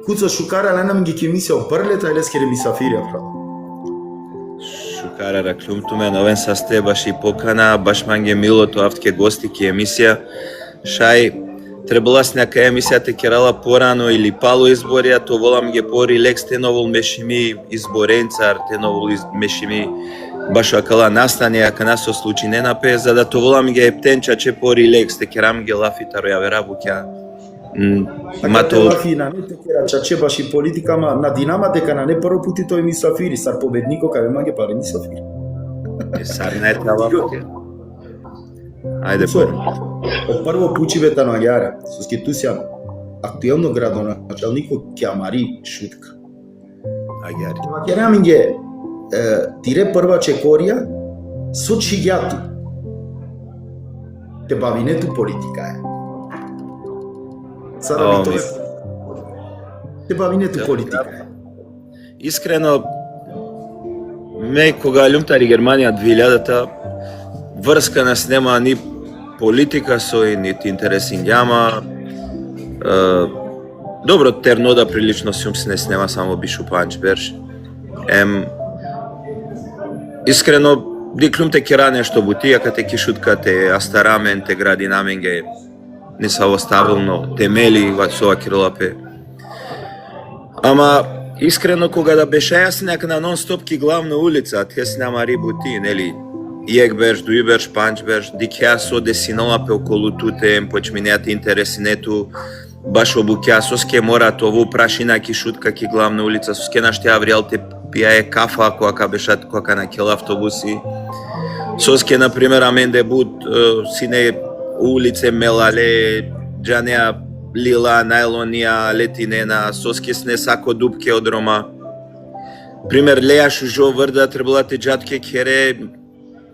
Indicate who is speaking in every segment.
Speaker 1: Куца Шукара ланам ги кемисија опрлета или скере мисафирија права.
Speaker 2: Шукара раклумтуме новен састе баш и покана, баш манге милото автке гости ки емисија. Шај требала сняка емисијата керала порано или пало изборија, то волам ге по релекс теновол мешими изборенцар, теновол мешими баш акала настане, ака насо случи не напе, за да то волам ге ептенча че по релекс, те керам ге лафитаро ја вера буќа.
Speaker 1: Мато лафи на не те кера чаче баш и политика, ма на Динамо дека на не прво пути тој мисафири, сар победнико кај маге пари мисафири.
Speaker 2: Сар не трава пути. Ајде
Speaker 1: прво пучивета на Агјара, со скитусија актуелно градоначалнико Кјамари Шутка.
Speaker 2: Агјари.
Speaker 1: Кераминге тире прва чекорија со чиѓату. Те бавинету политика е. Сара ви те бавинету политика е.
Speaker 2: Искрено, ме кога љумтари Германија 2000-та, врска нас нема ни политика сој, нити интереси њама. Добро, Тернода прилично сум се не снема само Бишу Панчберш. Искрено, диклум те кера нешто бутија, кате кишутка те астарамен, те градинамен ге не са оставилно темели со Кирилапе. Ама, искрено, кога да беше јас нека на нон-стоп ки главна улица, те снема рибути, нели, Јегберш, Дујберш, Панчберш, дикја со десиналапе околу туте, почминејате интереси нету, баш обуќа, соске мора това прашина ки шутка ки главна улица, соске наште авријалте пијае кафа која бешат која на кел автобуси. Соске, например, аменде буд сине улице мелале, джанеа лила, најлонија, летинена, соске сне сако дупке од Рома. Пример, лејаш ужо врда, требала те джатке кере,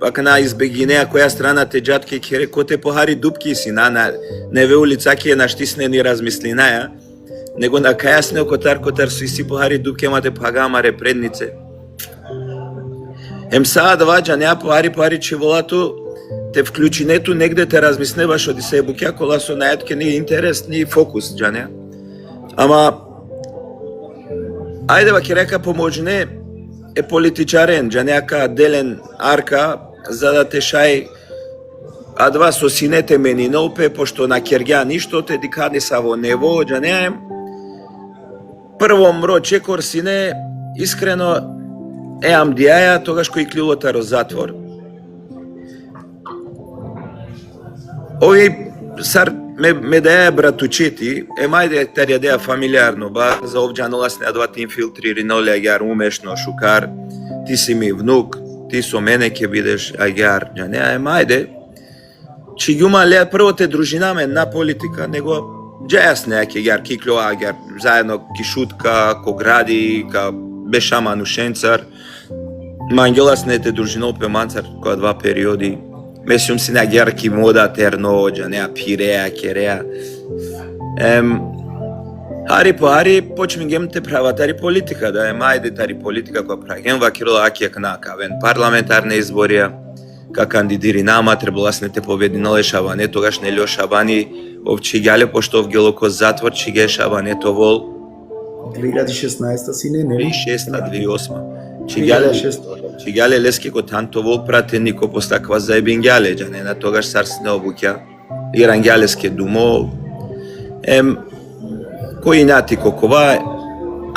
Speaker 2: пака на избегинеа која страна те джатке кере, ко те похари дупки си, не ве улица ке наштисне ни размислинаја, него на кајасне котар си похари дупке, ма те пагамаре преднице. Саа да ваѓа неа похари че волато, те вклучинету негде те размисневаш оди се буќа кола со најатке ни интерес, ни фокус, джанеа. Ама, ајде ба ке река поможне, е политичарен, джанеака делен арка, за да те шај адва со синете мени наупе, пошто на кергја ништо, те дикади са во нево, джанеа. Прво мро чекор сине, искрено, еам дијаја, тогаш кој клилотаро затвор. Ови сар ме даја братучети, мајде тарја деја фамилиарно, ба за овџанолас не адва ти инфилтрири ноле Агјар умешно Шукар, ти си ми внук, ти со мене ке бидеш Агјар, не, мајде, че јума леја прво те дружинаме на политика, него джајас не ке Агјар, кикло Агјар, заедно ки шутка, ко гради, ка бешама нушенцар, мангелас не те дружинол пе манцар, која два периоди, месиум си на Агјар ки мода терно, джанеа пиреа, кереа. Хари по хари, почми гем те праватари политика, да мајде тари политика која правим вакирла акија кнака, вен парламентарни изборија, ка кандидири нама, требалас не те побединале Шабане, тогаш не Лјо Шабани, овчи гјале, пошто ов гелоко затвор, чи ге Шабане то вол.
Speaker 1: 2016 си не?
Speaker 2: 2006-2008. Чи гјале лески ко танто вол пратени ко постаква заебин гјале, джане, на тогаш сар си не обуќа. Иран гјалеске думо. Кој нати кокова,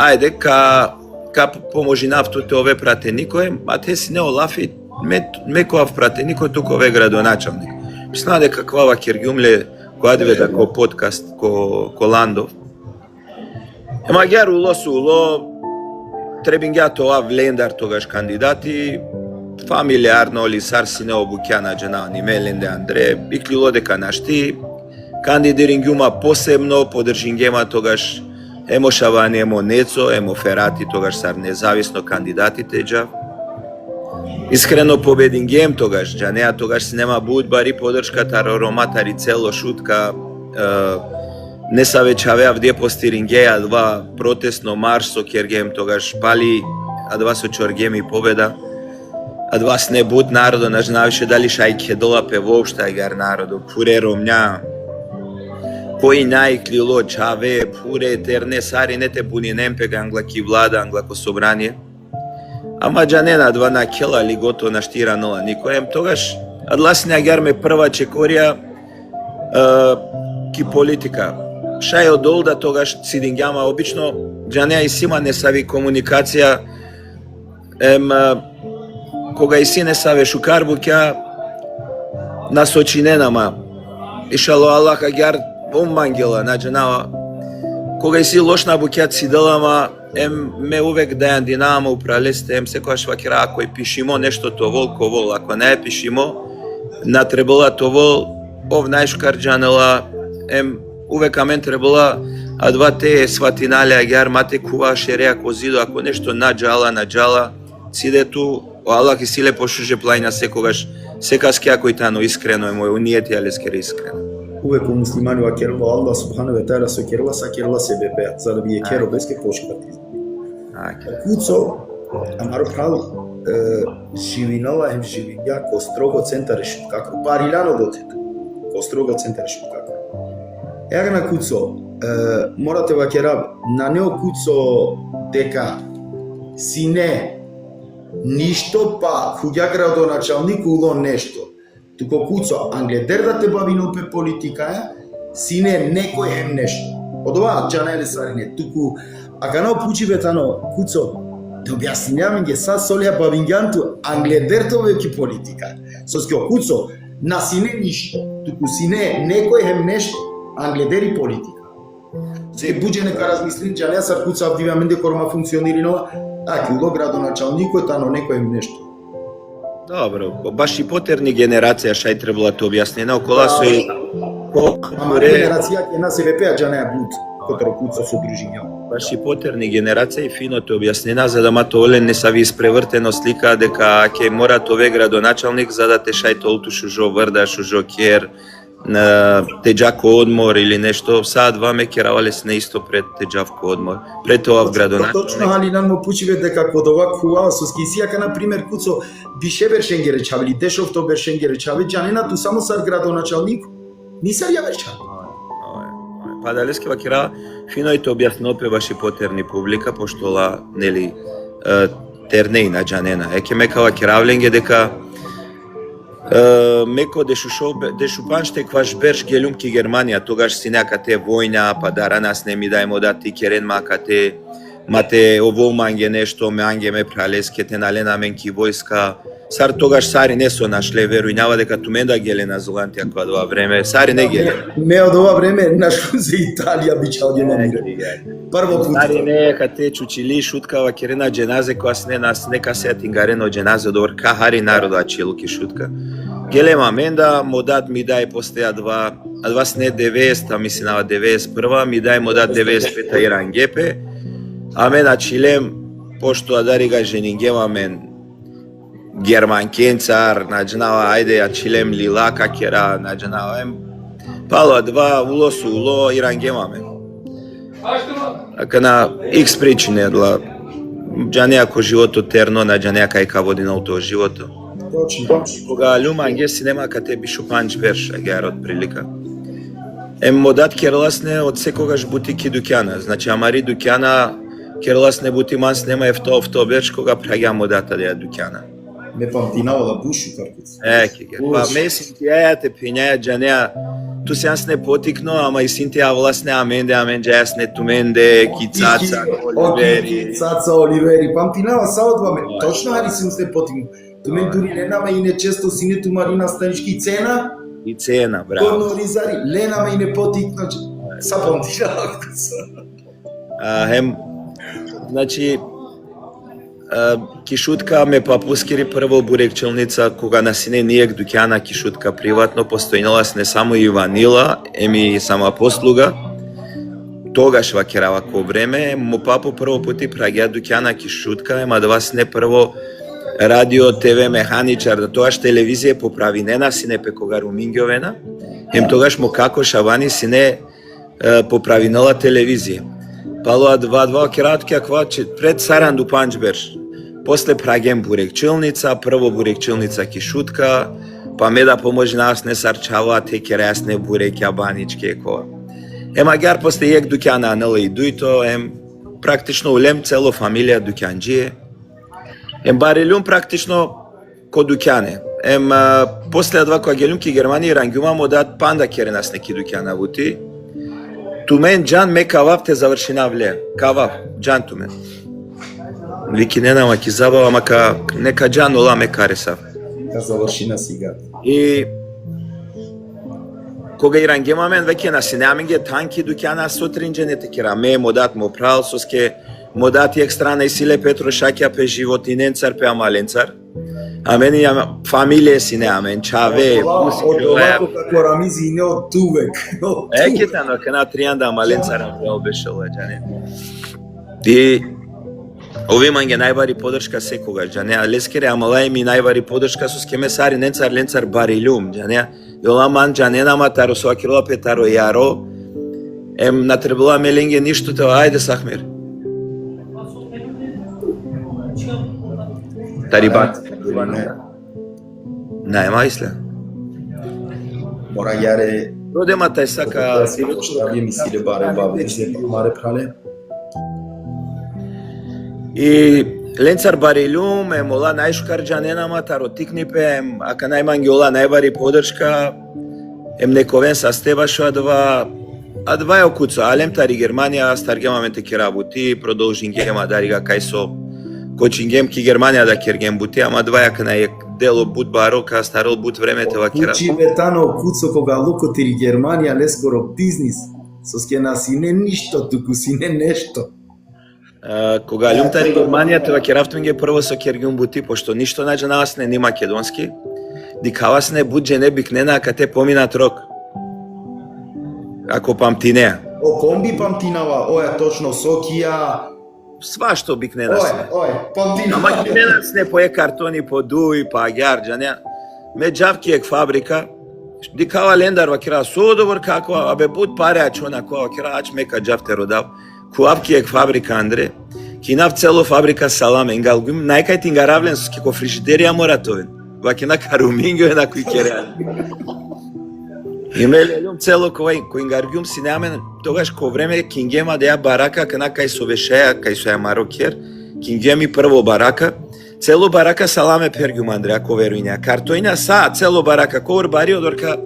Speaker 2: ајде, ка поможи нафтуте ове пратеникој, а те си не олафи, ме коав пратеникој тук ове градоначалник. Мисля дека каква киргјумле, која деведа ко подкаст, ко Ландов. Агјар уло, требингја тоа влендар тогаш кандидати, фамилиарно ли сар си не обуќа на джана Нимеленде Андре, биклило дека нашти, кандидирингјума посебно, подржингема тогаш емо Шабани, емо Нецо, емо Ферати, тогаш сар независно кандидатите джа. Искрено победингем тогаш, джанеа тогаш си нема будбари подршката роматари цело шутка, не са вечавеа вде постирингеја два протестно марш со кергем тогаш пали, а два со чоргем и победа. А два с не буд народо, наш навише дали шај кедолапе воопшта Агјар народо, фуре ромња. кој најклило чаве, пуре, терне, сари, не те бунинем пега англаки влада, англако собрание. Ама джанена два на кела ли гото на штира нола никоем, тогаш адласни агерме прва чекорија ки политика. Шај одолда тогаш сидингјама, обично джанеа и сима не сави комуникација, кога и си не саве шукар буќа насочиненама. Ишало Аллах агер омангела, наджанава. Кога и си лошна буќат си делама, ме увек дајан динама упралесте, секојаш вакира, ако и пишимо нешто товол, ковол, ако не е пишимо, натребала товол, ов најшукар джанела, увек амен требала, а два те сватинале агер, мате кува шереа козидо, ако нешто наджала, сидету, Аллах и силе пошуже плајна секогаш, секаски ако и тано искрено е мој унијет ја лескере искрено.
Speaker 1: Uvek u muslimani va kerlo Allah subhanahu wa ta'ala so kerla sa kerla sebebe zar bi kero beske poškati. Kuco amaro prav živinova hem živinja ko strogo centar rešit kako parilano dotet. Ko strogo centar rešit kako. Ega na kuco morate va kerab na neo kuco deka sine ništo pa huja gradonačelnik ulo nešto. Туко куцо, англедер да те бавино пе политика, сине некој ем нешто. Од ова джанеле сарине, туку, акано пучи ветано, куцо, те објаснявам ге са солија бавингјанту, англедер то веки политика. Соскио куцо, на сине ништо, туку сине некој ем нешто, англедер и политика. Се буџе нека размисли, джанеа сар куцо авдиваменде корма функционирино, аки уло градоначалникот, тано некој ем нешто.
Speaker 2: Добро, баш и потерни генерација шај требала то објаснена, окола со и
Speaker 1: Ама генерација ке на СВП джанеа бут, котро куцо со дружиња.
Speaker 2: Баш и потерни генерација и фино то објаснена, за да мато олен не са ви испревртено слика дека ќе мора тове градоначалник за да те шај толту шужо врда, шужо кер, теđako одмор или нешто, саат два ме керавале се неисто пред теđавко одмор, пред тоа в градоначалник.
Speaker 1: Точно Халинан му пучиве дека код ова кува со скисијака на пример куцо бише бершенге речавили, дешов то бершенге речави, джанена ту само сар градоначалник, ни сар ја речави.
Speaker 2: Па далеске вакира фино и то објасно певаше потерни публика, пошто ла нели терне и на джанена. Еке мека вакиравленге дека меко дешупан ще кваш берш гелум ки Германија, тогаш си некате војна, па дара нас не ми дајмо да ти керен макате, мате ово манге нешто, ме анге ме пралеске, те налена мен ки војска. Сар тогаш сари не со нашле, верујнава дека ту мен да геле на Золантија кога тоа време, сари не геле.
Speaker 1: Ме од ова време нашло за Италија бичал ги намира. Прво пут.
Speaker 2: Сари не кате чучили шуткава керена дженазе која сне нас нека се тингарено дженазе дор кахари народа челуки шутка. Гелема менда модат ми дај постеа два сне 90, мислинава 91, ми дај модат 95 иран гепе. А мен ачилем пошто адарига женингема мен Герман кенцар, наджнава ајде ачилем лилака кера, наджнава пало два улосу уло ирангема мен. Ака на икс причини едла џанеа ко живото терно, на џанеа кај ка води на тоа живото. Кога љуманге си нема кате бишу панч берш агер од прилика. Модат керласне од секогаш бутики дуќана, значи амари дуќана керласне бути манс нема ефто берш кога праѓа модата да ја дуќана.
Speaker 1: Ме памтинава да бушу каркуц.
Speaker 2: Па месин ти јајате пињаја џанеа ту се јас не потикно, ама и син ти ја власне амен джајас не туменде, кицаца, оливери.
Speaker 1: Кицаца, оливери, памтинава саот ме. Точно али си се потикно. Ту мен дури ленама и не често сине ту Марина Станички цена.
Speaker 2: И цена, браво.
Speaker 1: Корно ризари, ленама и не потикно. Са памтинава.
Speaker 2: Значи, кишутка ме папускири прво бурекчелница, кога на сине нијек дуќана кишутка приватно, постојнала не само и ванила, еми сама послуга. Тогаш вакерава ко време, му папо прво пути праѓа дуќана кишутка, ема да вас не прво радио, ТВ механичар, да тогаш телевизија поправинена, сине пекога румингјовена, тогаш му како шавани сине поправинала телевизија. Палоа два кератки пред Саранду панчберш. После праѓем бурекчилница, прво бурекчилница кишутка, па ме да поможи нас не сарчава те керасне буреќа банички кова. Ем агар после јек дуќана нели дуито, ем практично улем цело фамилија дуќанџие. Ем барелјум практично ко дуќане. Ем после два кога гелјум ки Германија рангјумам одат панда кере нас неки дуќана вути. Тумен џан ме кавав те завршина вле. Кавав, џан тумен. Вики не нама ки забава, мака нека џан ола ме каресав.
Speaker 1: Ка завршина сега.
Speaker 2: И кога и рангемамен веќе на синеаменге танки дуќана сотринџе не те кера ме модат мо прал соске модат и екстрана и силе Петро Шаќа пе животиненцар пе амаленцар. А мене ја фамилија синеамен чаве.
Speaker 1: Од овако како рамизи не од тувек.
Speaker 2: Екета но кана тријанда амаленцар вел беше леѓане. И овие манге најбари подршка секогаш, џане, а лескере амалај ми најбари подршка со скемесари ненцар ленцар барилум, џане. Јола ман џане нама таро со акирола петаро јаро. Ем натребала меленге ништо те ајде Сахмир. Тарибат. Не, мајсле.
Speaker 1: Мора јаре.
Speaker 2: Родема тај сака
Speaker 1: Штабје ми силе барем бабе, се маре прале.
Speaker 2: И ленцар барилум, ем ола најшкар џаненама, таро тикнипе, ака најманги ола најбари подршка, ем нековен са стеба шо адва е окуцо, алем тари Германија, старгемаме те ки работи, продолжингема дарига кај со кочингем ки Германија да кергем бути, ама два јака најек дело бут баро, ка старол бут времете ва кера.
Speaker 1: Учи ветано окуцо кога луко тири Германија лескоро бизнис, со скена си не ништо, туку си не нешто.
Speaker 2: Кога љумтари Германија, тоа ќе рафтунге прво со кергјум бути, пошто ништо најде на вас не македонски, дикавас не будже не бикнена, ака те поминат рок. Ако памтине.
Speaker 1: О, комби памтинава, оја точно Сокија.
Speaker 2: Свашто бикнена се.
Speaker 1: Памтинава.
Speaker 2: Ама кинена се пое картони по дуи, па агјар, џане. Ме џавки ек фабрика, дикава лендар ва кира со добар како, абе буд паре ачона која кира ач мека џавте родав. Куавки ек фабрика Андре, кинав цело фабрика салам енгалгум, најкај тингаравлен со ко фрижидерија моратовен. Вакина каруминго е на кој кереа. Имелелум цело кој ингаргум си неамен, тогаш ко време кингема да ја барака кана кај со вешеја, кај со ја марокер, кингеми прво барака, цело барака саламе пергум Андре, ако верујня. Картојна са цело барака ковр бари одорка.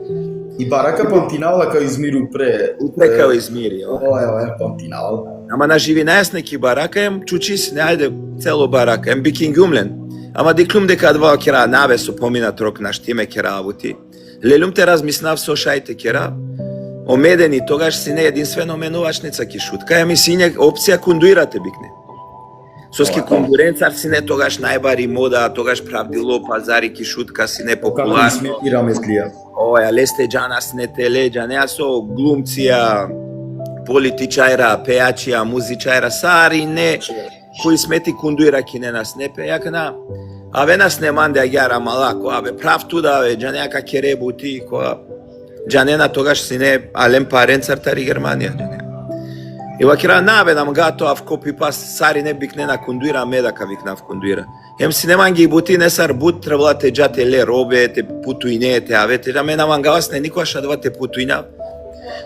Speaker 1: И барака памтинала кај Измир упре.
Speaker 2: Кај Измир,
Speaker 1: Оја, памтинала.
Speaker 2: Ама на живинајас неки барака, ем чучи си, не ајде цело барака, ем бикингумлен. Ама диклум дека два кера наве со поминат рок на штиме кера абути. Лелум те размиснав со шајте кера. Омедени тогаш си не единствено менувачница ки шутка, еми сиње опција кундуирате бикне. Соски конкуренцар си не тогаш најбари мода, тогаш правдило пазари ки шутка си не популарно.
Speaker 1: Како сметираме зглија.
Speaker 2: Оја, лесте џана си не телеџа, неа со глумција, политичајра, пејачија, музичајра, сари не, кои смети кундуира ки не нас не пеја, кана, аве нас не манде агјара малако, аве прав туда, аве, џанеака кере бути, која, џанена тогаш си не, алем паренцар тари Германија, џане. И вакира наве нам гато ав копи пас сари не бик не на кундуира медака вик нав кундуира. Ем си не манги бути не сар бут требала те џате ле робе те путуине те аве те да ме на мангавас не никош адва те путуина.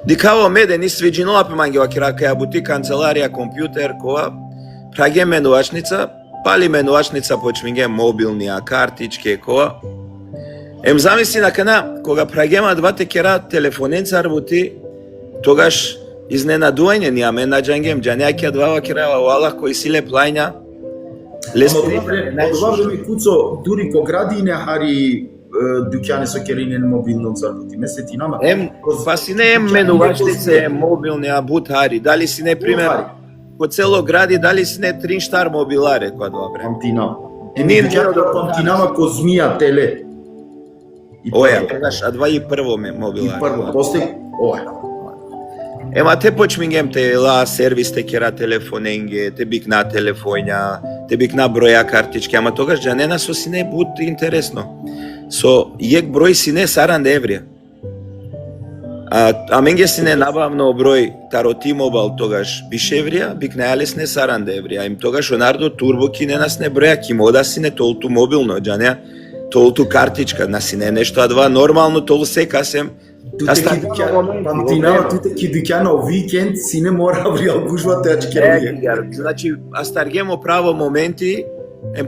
Speaker 2: Дикаво меде ни свиџинова пе манги вакира каја бути канцеларија компјутер која праге менувачница, пали менувачница почминге мобилнија картичке која. Ем замисли на кана кога прагема двате кера телефоненцар бути тогаш изненадување ни аме наџангем џанеаќа двава кирава вала кои силе плајња.
Speaker 1: Лесно време куцо дури по градине хари дуќани со керинен мобилно зарбути. Месети нама.
Speaker 2: Па си не менувачнице мобилни а бутари. Дали си не пример по цело гради дали си не тринштар мобиларе која два време.
Speaker 1: Памтина. Дуќани памтинама ко змија теле.
Speaker 2: Оја, тогаш адва и прво мобиларе.
Speaker 1: И прво, после оја.
Speaker 2: Ема те почмингем те ла сервис те кера телефоненге, те бикна телефоња, те бикна броја картички, ама тогаш џанена со сине бут интересно. Со јек број сине саран еврија. А менге сине набавно број таро T-Mobile тогаш биш еврија, бикнајале сине саран еврија. Им тогаш онардо турбо кине нас не броја ки мода сине толту мобилно, џанеа толту картичка, на сине нешто адва нормално толу се касем
Speaker 1: Памтинава, туте ки дукјано викенд, си не мора вријал гужва, теа че керовија.
Speaker 2: Значи, астаргемо право моменти,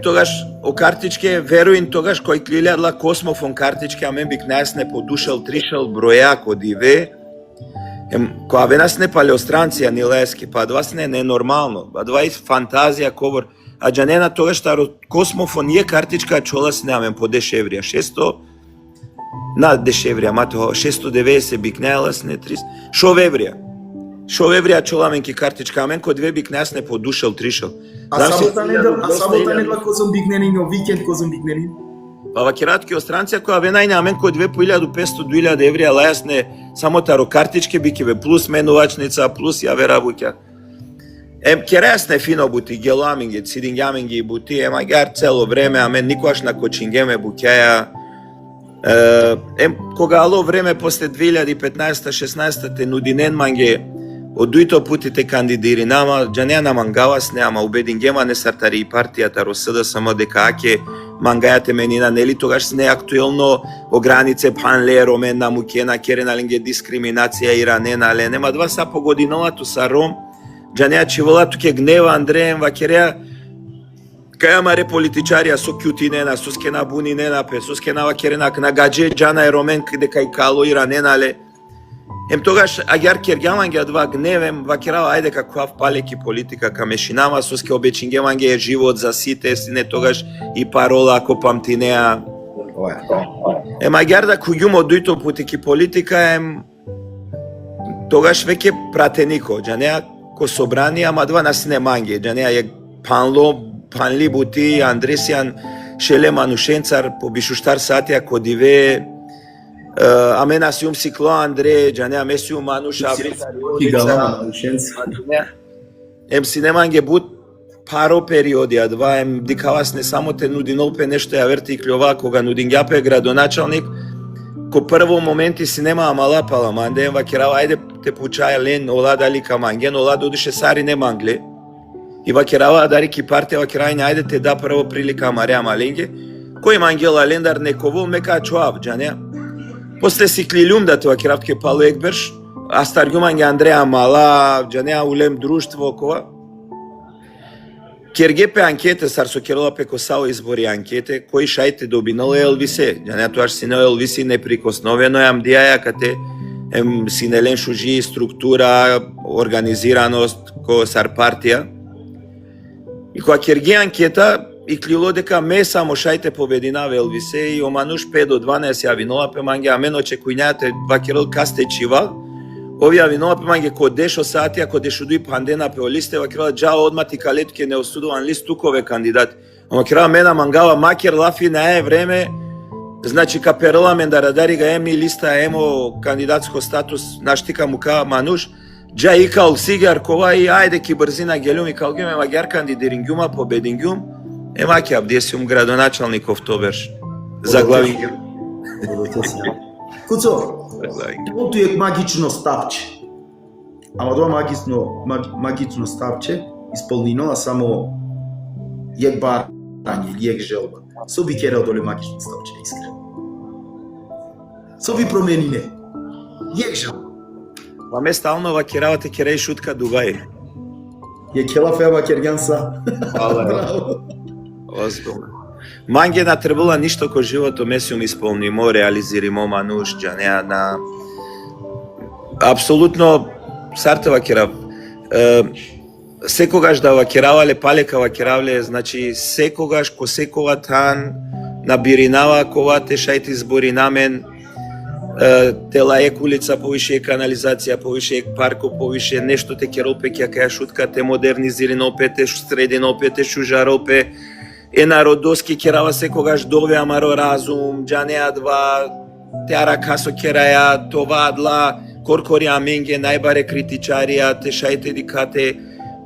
Speaker 2: тогаш о картичке, веруин тогаш кој клилјадла космофон картичке, а мен бик најсне подушал, тришал, броја, кодиве, која венас не палеостранција, ни лески, па двас не нормално, па два фантазија, ковор, а джанена тогаш таро космофон е картичка, чола си неамен по дешеврија, 600, на дешеврија, мато 690 бик најласне, 300, шовеврија чоламен ки картичка, амен кој две бик најсне подушал, тришал.
Speaker 1: А сабота недела кој сум бигнени, но викенд кој сум бигнени?
Speaker 2: Па вакиратки остранција која ве најна амен кој две по 1500-2000 еврија лајасне само таро картичке бикиве, плюс менувачница, плюс ја вуќа. Кересне фино бути, гелоаминге, цидингјаминги бути, гар цело време, амен никогаш на кочингеме буќаја. Кога ало време после 2015-16 те нудинен манге од дуито пути те кандидири нама, джанеа на мангавас не, ама убедингема не сартари и партијата росъда само дека аке мангајате менина, нели тогаш не актуелно о границе панле, ромен на мукена, кереналинге дискриминација и ранена, але нема два са по годиновато са ром, джанеа чивола туке гнева Андреем вакереа, кај амаре политичарија со кјутинена, со скена бунинена пе, со скена вакеренак на гадже джана е ромен дека и кало и раненале. Тогаш агар кергјаманге два гневем, вакерава ајде каква палеки политика камешинама, со ске обечингеманге е живот за сите, сине тогаш и парола ако памтинеа. Агар да куѓумо дуито пути ки политика тогаш веќе пратенико, джанеа ко собрани, ама два насине манге, джанеа е панли бути, Андресијан, Шеле Манушенцар, по бишуштар сатија кодиве, амен асиум сикло Андре, джанеа месиум Мануша, синеманге бут паро периоди, а два дикавас не само те нудинол пе нешто ја верти и клјова, кога нудингјапе градоначалник, ко прво моменти си нема амала пала, манден вакерава, ајде те пучаја лен, ола дали каманген, ола додише сари не мангле, и вакерава дари ки партија вакерајне, ајде те да прво прилика амареа маленге, кој мангела лендар неково мека чоав, джанеа. После си клилјум да те вакеравтке пало екберш, астаргјуманге Андреа мала, джанеа улем друштво кова. Кергепе анкете, сар со керола пеко сао избори анкете, кои шајте добинало Елвисе, джанеа тоаш сине Елвиси неприкосновено јам дијаја, кате синелен шужи, структура, организираност, ко сар партија. И кога керги анкета, и клило дека ме само шајте побединава Елвисе и омануш 5 до 12 ја винова пе манге, а мен очекујњате вакерол касте чива, овија винова пе манге ко дешо сатија, ко дешо дуи пандена пе олисте, вакерол джао одмати калету ке не остудуван лист тукове кандидати. Вакерол мена мангава макер лафи на време, значи каперла мен да радари га еми листа емо кандидатско статус наштика мука мануш, джа икал сигар кова и ајде ки брзина гелюм и калгюм ема гар кандидирингюма победингюм, ема ке абдесиум градоначалников тоберш. Заглавингюм.
Speaker 1: Куцо, ту е магично стапче. Ама тоа магично стапче исполнено само јек барање, јек желба. Со би керал доле магично стапче, искрено. Со би променине. Јек желба.
Speaker 2: Ма ме стално вакеравате кереј шутка Дубај.
Speaker 1: Ја келафе вакергјанса.
Speaker 2: Браво. Озбилно. Манге на требула ништо ко живото месиум исполнимо, реализиримо мануш, джанеа на... Апсолутно, сарте вакерав. Секогаш да вакеравале, палека вакеравле, значи секогаш ко секова тан набиринава кова те шајти збори намен, тела ек улица, повише ек канализација, повише ек парко, повише нешто те керопе ќе каја шутка, те модернизирано опе, те средено опе, те шужаро опе, е народоски керава секогаш дове амаро разум, джанеа два, те аракасо кераја, това адла, коркорија менге, најбаре критичарија, те шајте дикате,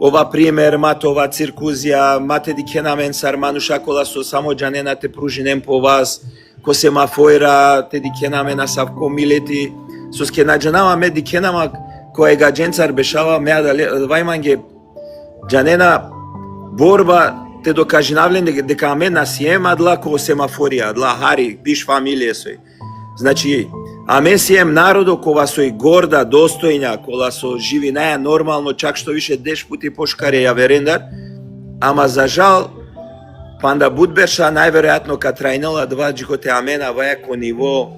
Speaker 2: ова пример, мате ова циркузија, мате дикенамен сар манушакола со само джанена те пружинем по вас, ко семафоира, те дикенамен на савко милети, со скенаджанама ме дикенама, кој гадженцар бешава меа вајманге, джанена борба, те докажинавлен дека мен насием адла ко семафорија, адла хари, биш фамилија сој. Значи, А ме си ем народо кога со и горда, достојња, кога со живинеја нормално, чак што више 10 пути пошкаре ја верендар, ама за жал, панда будберша најверојатно ка трајнала два джикоте амена вајако ниво,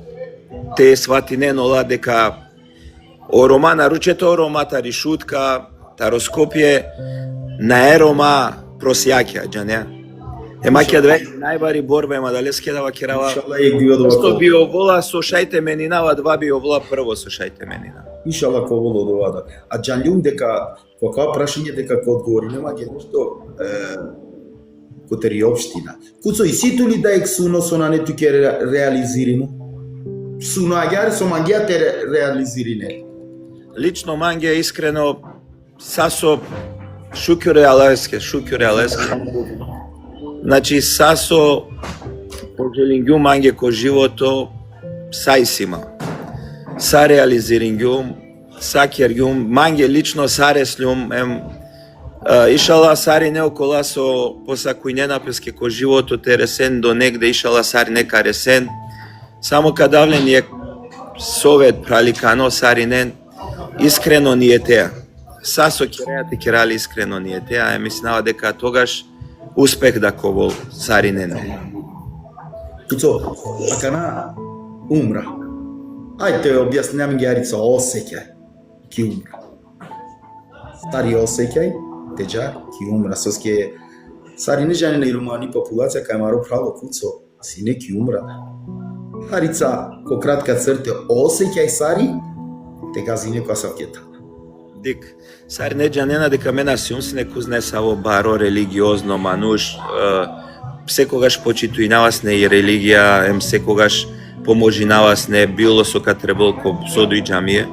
Speaker 2: те сватинен ола дека орома наручето оромата ришутка, тароскопие, на ерома просјакја, џанеа. Емаќе две најбари борба ема дали скедава керава. Што би овола со шајте менинава, два би овола прво со шајте менина.
Speaker 1: Иншала ко воло довада. А џанјум дека кога прашање дека ко одговори нема ќе нешто котери општина. Куцо и ситу ли да ексуно со на нету ќе реализиримо? Суно агјар со мангија те реализирине.
Speaker 2: Лично мангија искрено сасо шукјуре алеске. Значи, сасо пожелингјум манге ко живото сајсима. Са реализирингјум, са кергјум, манге лично сареслјум, ишала сари не окола со посакујнена песке ко живото тересен до негде ишала сари нека ресен. Само кадавле ни е совет праликано саринен, искрено ни е теа. Сасо керејате керали искрено ни е теа, мислинава дека тогаш успех да ковол саринен.
Speaker 1: Куцо, акана умра. Ајде објаснјам гјарица осеќај ки умра. Стари осеќај, теџа ки умра. Соске сари не жани на ирумани популација кај маро право куцо, си не ки умра. Харица ко кратка црте осеќај сари, те гази некоја савкета.
Speaker 2: Дик, сари не џанена дека мена си умси не кузне саво баро религиозно мануш, секогаш почитујнавас не и религија, секогаш поможинавас не било со катребол ко содуи џамие.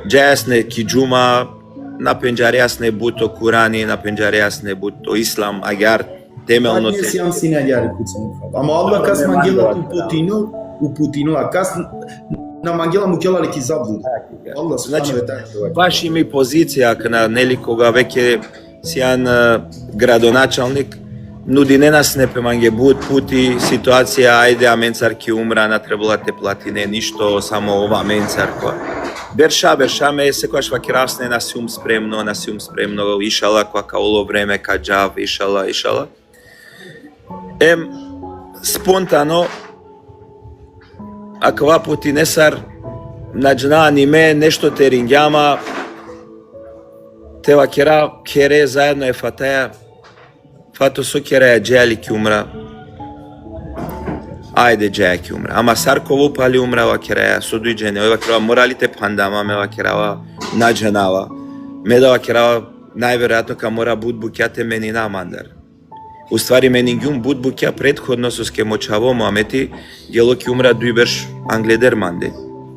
Speaker 2: Џајас не ки џума, на пенџарејас не буто Курани, на пенџарејас не буто Ислам, агар темелно
Speaker 1: те. Си амси не аѓари куцам. Ама алла кас мангела у Путино, а кас на мангела му келале ки заблуд. Алла
Speaker 2: значи баш има и позиција на нели кога веќе сијан градоначалник нуди не нас не пеманге буд пути ситуација ајде аменцар ки умра на требала те плати не ништо само ова аменцар која берша ме секојаш вакирасне на сум спремно ишала која каоло време каџав ишала спонтано аква пути несар наџна аниме нешто те рингјама те вакира кере заедно фатаја фато со кере џели ки умра ајде џеја ки умра ама сарково пали умра вакира содујџене ова кера моралите пандама ме вакирава наџанава ме да вакирава најверојатно ка мора буд букјате менина мандар уствари менингјум буд букја предходно со ске мочаво моамети гело ки умра дујберш англедер манде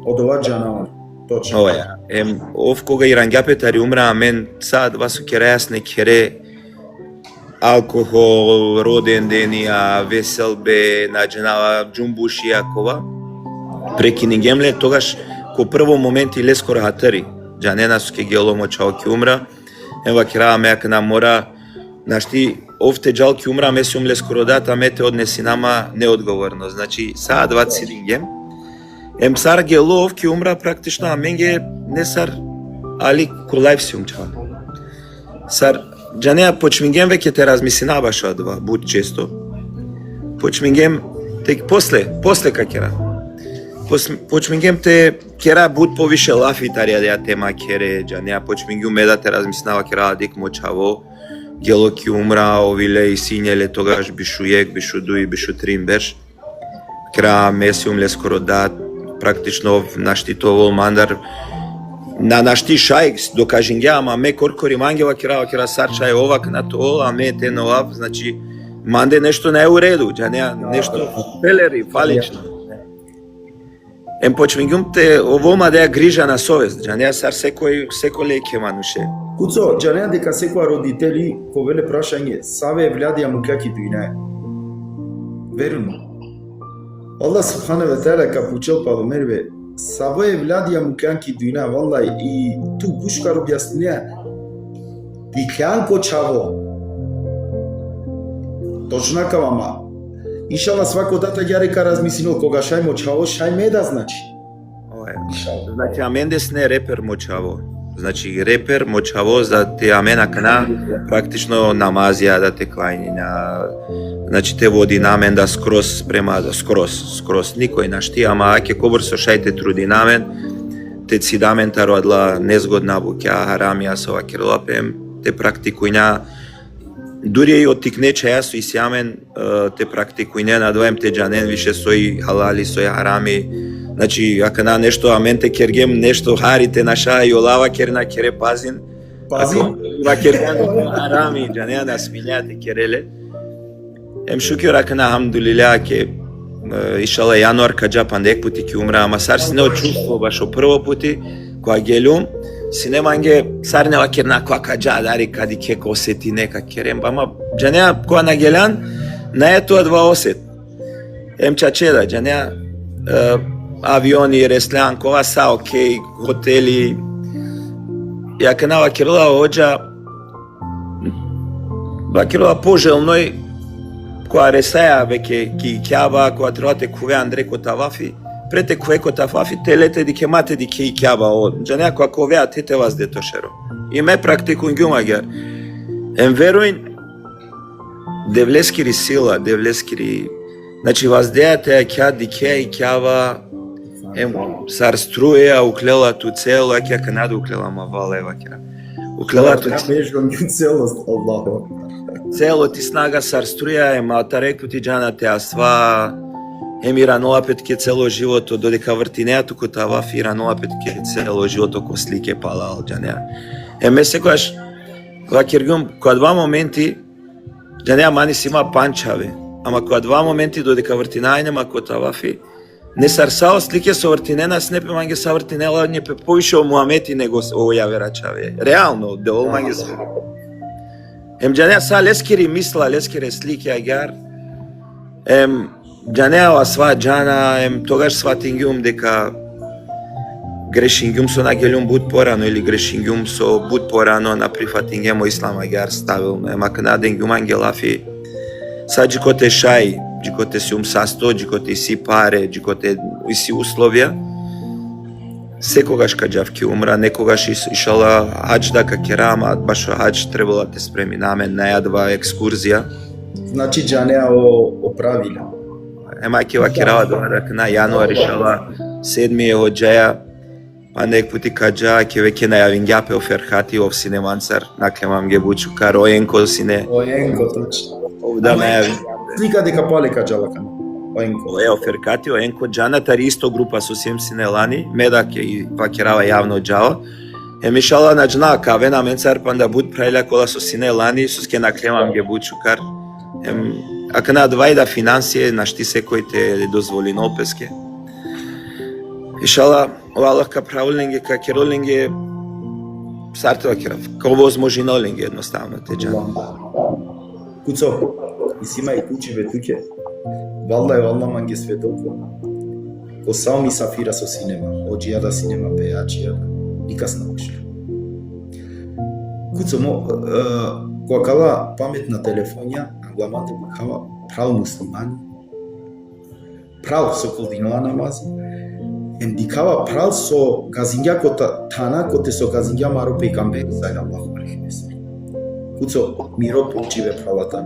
Speaker 1: од ова џанава точно
Speaker 2: ов кога и рангјапетари умра мен сад васо керејас не кере алкохол, роден денија, веселбе, наџенава, џумбушија кова. Прекинингемле тогаш ко прво моменти леско рахатари. Џанена су ке гело мочао ки умра. Ева керава меак на мора. Нашти овте џал ки умра ме сум леско родата мете однеси нама неодговорно. Значи саа 21 сар гело ов ки умра практично а менге не сар али кулајв си умчава. Сар џанеа почмингем веќе те размислинаваш одва буд често. Почмингем тек после какера. Почмингем те кера буд повише лафи тарија тема кере џанеа почмингем меда те размислинава кера дик мочаво гело ки умра овиле и сињеле тогаш бишу јек бишу дуи бишу тримбеш. Кера месиум лескоро да практично наштитово мандар на нашти шајк докажингја, ама ме коркори мангева кера сарчај овак на тоа, а ме те новав, значи манде нешто не е у реду, џанеа нешто пелери, фалично. Почвингјум те овома да ја грижа на совест, џанеа сар секој леке мануше.
Speaker 1: Куцо, џанеа дека секоја родители ко веле прашање, саве влјадија му каки дујне. Верно. Аллах субхана ва таала ка пучел павомерве Савој влјадија му кјанки дујна, валлај, и ту бушкар објаснија, ти кјанко чаво. Точно кавама, Иншалла свако дата ја река размислил кога шај мочаво, шај меда значи.
Speaker 2: Значи амендес не репер мочаво. Значи репер мочаво за те амена кана практично намазија да те клајни на значи те води намен да скрос спрема да скрос никој нашти ама аке кобор со шајте труди намен те цидамен тародла незгодна буќа харамија со вакерлапем те практикујна дури и оттикне чаја со исјамен те практикујне надвоем те џанен више сој халали сој харами. Значи, ако на нешто аменте кергем нешто харите наша и олава керна кере пазин.
Speaker 1: Пазин?
Speaker 2: Вакердан арами, џанеа да смилјате кереле. Ем шукер ако на хамдулилја ке ишала јануар каѓа пандек пути ки умра, ама сар си не очувство баш о прво пути која гелум си неманге сар не вакерна која каѓа дари кади ке осети нека керем, ама џанеа која на гелјан на ето два осет. Ем чачеда џанеа авиони, реслянкова са окей, хотели. Ја кана вакирла оđа вакирла пожелној која ресаја веќе ки кјаба, која требате куве Андреко тавафи, прете куве ко тавафи, телете дике мате дике и кјаба од. Џанеа која ковеа тете вас детошеро. И ме практикун гюмагер. Ем веруин девлескири сила, девлескири значи воздејате ја дике и кјава сар струја уклела ту цело, аке канада уклела ма вале вакера. Уклела ту цело ти снага сар струја ма тареку ти џанате асва емира 05 ке цело живото додека вртинеа туку тава фира 05 ке цело живото ко слике палал џанеа. Ме секогаш вакергум која два моменти џанеа мани си има панчаве, ама која два моменти додека вртинајне ма ко тавафи не сарсао слике со вртинена снепе манге са вртинела не пе повише о Муамети него овоја верачаве. Реално, де манге се. Ем џанеа са лескери мисла, лескери слике агар. Ем џанеа сва џана, ем тогаш сватингјум дека грешингјум со нагелјум буд порано или грешингјум со буд порано на прифатингјемо ислам агар ставил. Ема канаденгјум ангелафи са џикоте шај, џикоте си састо, џикоте си паре, џикоте си условија. Секогаш каѓав ки умра, некогаш ишала хаџ да какерама, баш хаџ требало да те спреми намен најадва екскурзија.
Speaker 1: Значи џанеа оправиле.
Speaker 2: Ема ке вакерава додека на јануар ишала 7 оđаја, па нек пути каѓа ке веќе најавингјапе оферхати ов синемансар, наклемам ге бучу кар оенко сине.
Speaker 1: Оенко точно.
Speaker 2: Да најави.
Speaker 1: Слика дека пале каѓала кана. Оенко.
Speaker 2: Оферкати, оенко џанатар исто група со сем синелани, меда ке и вакерава јавно џава. Мишала на џна каве на менцар панда буд прајла кола со синелани, со ске наклемам ге бучу кар. Ака на двајда финансије, нашти секој те дозволи нопеске. Ишала, Аллах ка праволенге, ка кероленге, сартова керав, ка возможиноленге едноставно те џана.
Speaker 1: Куцо, исима и кучи ве туќе, валла манге светоко, ко сао мисафира со синема, оđијада синема пејачијада, никас науши. Куцо, која кала паметна телефонија, гламате бакава прав муслимани, прав со колдинова намази, дикава прав со газиња кота тана, коте со газиња маро пейгамбери салјаллаху алейхи ва салем. Куцо, миро получиве правата.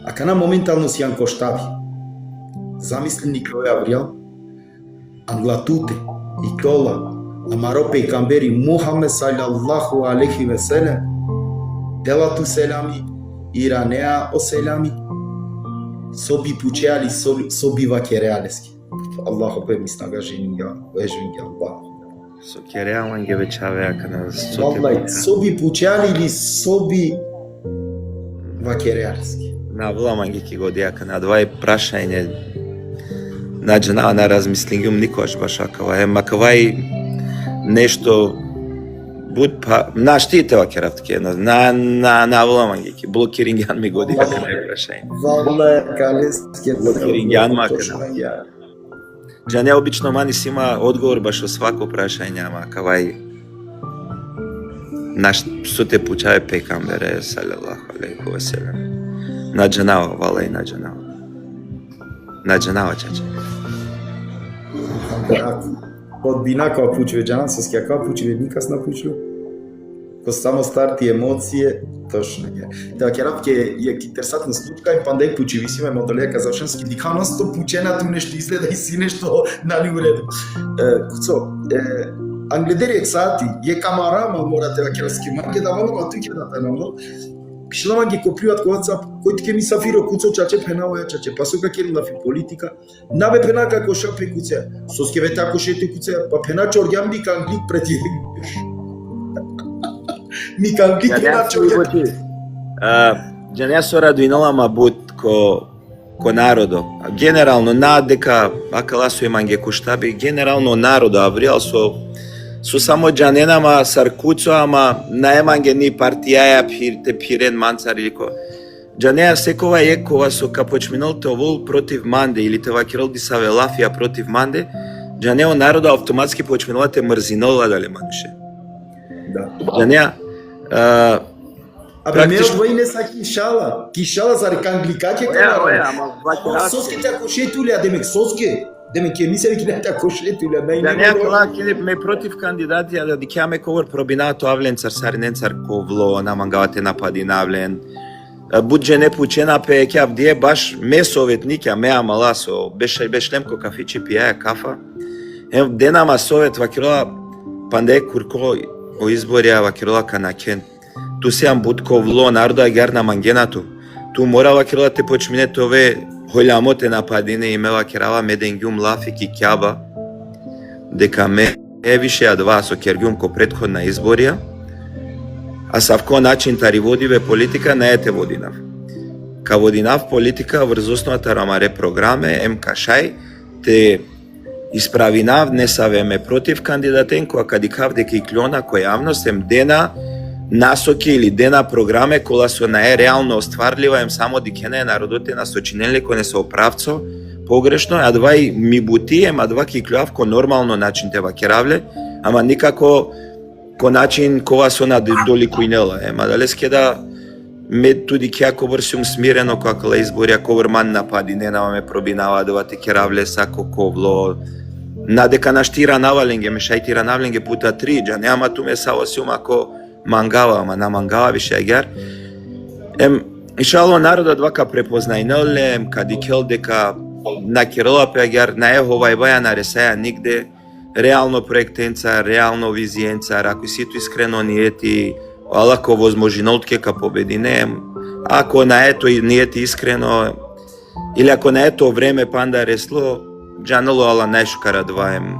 Speaker 1: А кана моментално си јан коштави. Замисли никој авријал, англатуте, и тола, амаро пейгамбери Мухамед салјаллаху алейхи ва салем, делату селами, иранеа о селами, соби пучеали, соби вакереалески. Аллаху пе ми снага женинга, ежвинга Аллах.
Speaker 2: Со кереалан ге вечаве ака на
Speaker 1: Валлај, соби пучеали или соби вакереалески.
Speaker 2: На вламан ги ки годи ака на двај прашање на џана на размислингјум никош баш акава ема кавај нешто буд па на штите вакерав таке на вламан ги ки блокирингјан ми годи ака на прашање.
Speaker 1: Валлај калески
Speaker 2: блокирингјан мака на. Џане обично мани си има одговор баш о свако прашање, ама кавај наш суте пучаве пекамбере салаллаху алейхи ва салем. На џанава, валај на џанава. на джанава чаче.
Speaker 1: Од бина као пучве джанан, со скја као пучве никас на пучве. Ко само старти емоcije, точно je. Така керав je интересантна случка и пандек пучи висиме модолија казавшенски дикано сто пучена ту нешто изгледа и си нешто нали уреду. Куцо, англедери ексати, je камарама морате вакерски марке да мало атуќе да тано. Пишлама ги копријат ко WhatsApp, кој ќе ми сафиро куцо чаче пенао ја чаче, пасука керла фи политика. Набе пена како шапе куце, соске ве тако шете куце, па пена чоргам ди канглик прети. Mi kanglик пена чоргам.
Speaker 2: Джанеа со радуинала мабут ко народо. Генерално надека акаласо иманге куштаби, генерално народо авриал со само джаненама саркуцо, ама наеманге ни партијаја пирте пирен манцар или ко. Джанеа секова екова со капочминол товол против манде или те вакирал ди саве лафија против манде, джанео народо автоматски почминала те мрзинола дали мануше.
Speaker 1: Да.
Speaker 2: Джанеа
Speaker 1: Абе ме одвоине са кишала заради кангликаќе кај. Соске тако шетулја демек соске. Демек ќе мислеме ќе тако шетулја нај.
Speaker 2: Да кола ќе ме против кандидати да дикаме ковар пробинато авленцар сариненцар ковло на мангавате напади навлен. Будже не пучена пе ќе авдие баш ме советник ја ме амаласо бешлемко кафичи пијаја кафа. Денама совет вакирола панде курко о изборија вакирола канакен. Ту сеам будко вло народа герна мангенату. Ту морава кирала те почмине тове хољамоте нападине имела керава меденгјум лафик и кјаба дека ме више од вас со кергјум ко претходна изборија, а савко начин тари водиве политика не ете водинав. Ка водинав политика врз основата рамаре програме МКШај те исправинав не савеме против кандидатен која кадикав дека и клјона која јавност дена насоки или дена програме кола со наe реално остварлива им само дикене народоте на сочинеле кој не се оправцо погрешно, а два и ми бутием, а два ки клјав ко нормално начин те вакеравле, ама никако ко начин кова со на доли кујнела. Ема дале скеда ме туди ќе ако врсум смирено која изборија коврман напади, не нама ме пробинава да те керавле сако ковло, надека наштира наваленге, ме шајтира наваленге пута 3, джа нема ту ме савосиум ако мангава, ама на мангава више агер. Иншало народот вака препознајнеле, кадикел дека на Кирила пеагер, на ехова баја на ресаја нигде, реално проектенца, реално визиенца, ако ситу искрено ниети, алако возможинотке ка победине, ако на ето и ниети искрено, или ако на ето време панда ресло, джанало ала најшу карадваем,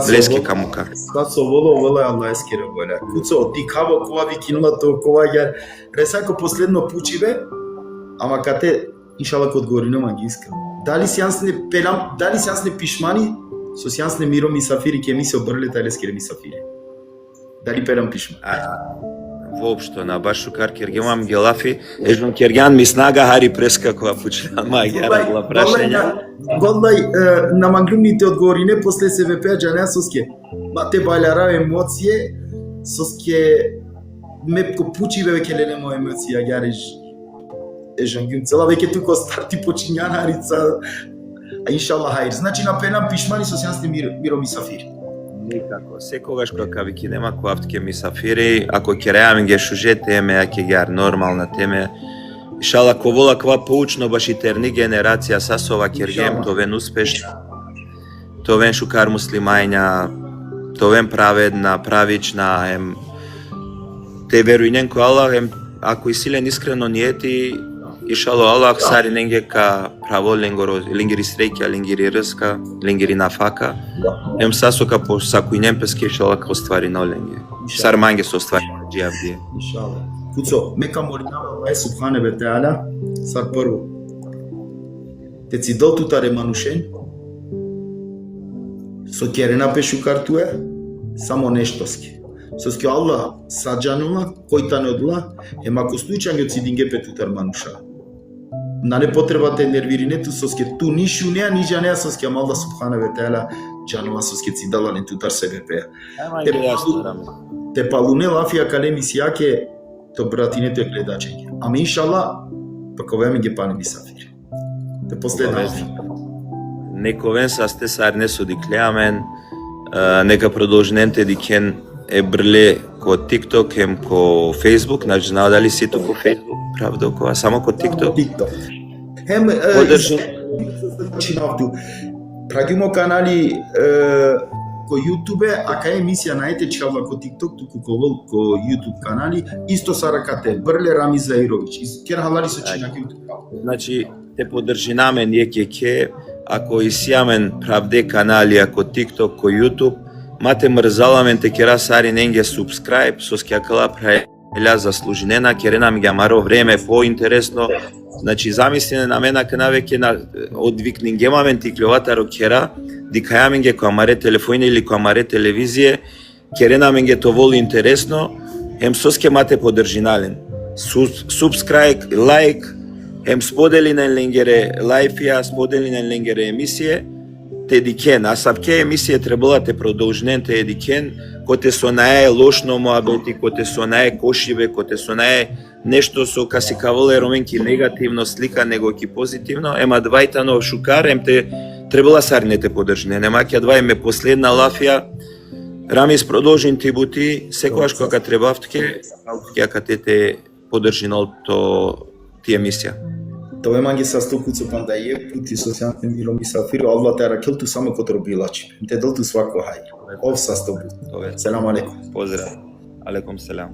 Speaker 2: лески камука.
Speaker 1: Сад со воло ала ескере воля. Куцо, ти каво кова ви кинула то кова ја ресако последно пучиве, ама кате иншалла код говори нема ги искам. Дали сеансне пелам, дали сеансне пишмани, со сеансне миро мисафири ке ми се обрлета лескере мисафири. Дали пелам пишмани?
Speaker 2: Воопшто, на башу кар кергемам гелафи, ежун кергјан ми снага хари прескакува пучла магјара гла прашања.
Speaker 1: Валлај, на манглумните одговорине после СВП джанеа соске. Ма те балјара емоције, соске ме ко пучиве веќе ленемо емоција јареш. Ежангјум цела веќе туко старти почињана рица. А иншалла хајр. Значи на пенам пишмани со сеансне миро мисафири.
Speaker 2: Никако. Секогаш кога ви кинема коавтке мисафири, ако ќе реаме ге шуже теме, а ќе гар нормална теме. Иншалла ко вола ква поучно баш и терни генерација сасова кергем, товен успешна, товен шукар муслимајња, товен праведна, правична, те верујнен ко Аллах, ако и силен искрено ниети, иншалла Аллах сари ненге ка право ленгери среќа, ленгери рска, ленгери нафака. Сасо ка по сакујнем песке иншалла ка оствари на ленге. Сар манге со оствари на джиавдие.
Speaker 1: Иншалла. Куцо, мека молинава Аллах субхане ве теала, сар прво. Те ци дотутаре манушен, со керена пешу картуе, само нештоски. Соске Аллах саджанула, којта не одла, ема ко случањот си динге петутар мануша. На не потребате нервиринету соске ту нишу неа, ни джанеа соске ама Аллах субхане ве теала, джанува соске ци дала не тутар себе пеа. Те палуне лафија кале мисијаке, то братинето е гледачење. Ама иншалла, пако веме ге пане мисафир. Те последна.
Speaker 2: Нековен са сте сарнесо диклеамен, нека продолжненте дикен е брле ко TikTok, ем ко Facebook, значи знao дали си то ко Facebook, правда, кога само ко TikTok.
Speaker 1: TikTok. Хем, правимо канали ко YouTube, а кај емисија најте чалва ко TikTok, туку ко YouTube канали, исто са ракате, Брле Рами Заирович, кер халали со чинак YouTube.
Speaker 2: Значи, те поддржинаме ние ке, ако исјамен правде канали, ако TikTok, ко YouTube, мате мрзаламен те кера сари ненге subscribe, со скјакала прајля заслужнена, керена ми ги амаро време по-интересно. Значи, замислине на мена кнавеќе на одвикнингемамен ти клјоватаро кера, дика јаменге која маре телефони или која маре телевизија, керена менге то воли интересно, ем соске мате поддржинален. Subscribe, like, ем сподели на ленгере лайфија, сподели на ленгере емисија, те дикен, а сапке емисија требала те продолжнен те дикен, коте со наe лошно моабети, коте со наe кошиве, коте со наe нешто со касикаволе роменки негативно слика, него ки позитивно, ема двајтано шукар, ем те требала сарнете поддржне, нема ќе двајме последна лафија, Рамис продолжин ти бути, секогаш кога требавтке, ќе катете поддржинал то ти емисија.
Speaker 1: Тоа манги са стокуцо пандаје, пути социјалните миро мисафиро, Allah те ракелту само кот робилачи. Те далту свако хај. Ов са стокуцо. Селам алейкум.
Speaker 2: Поздрав. Алейкум селам.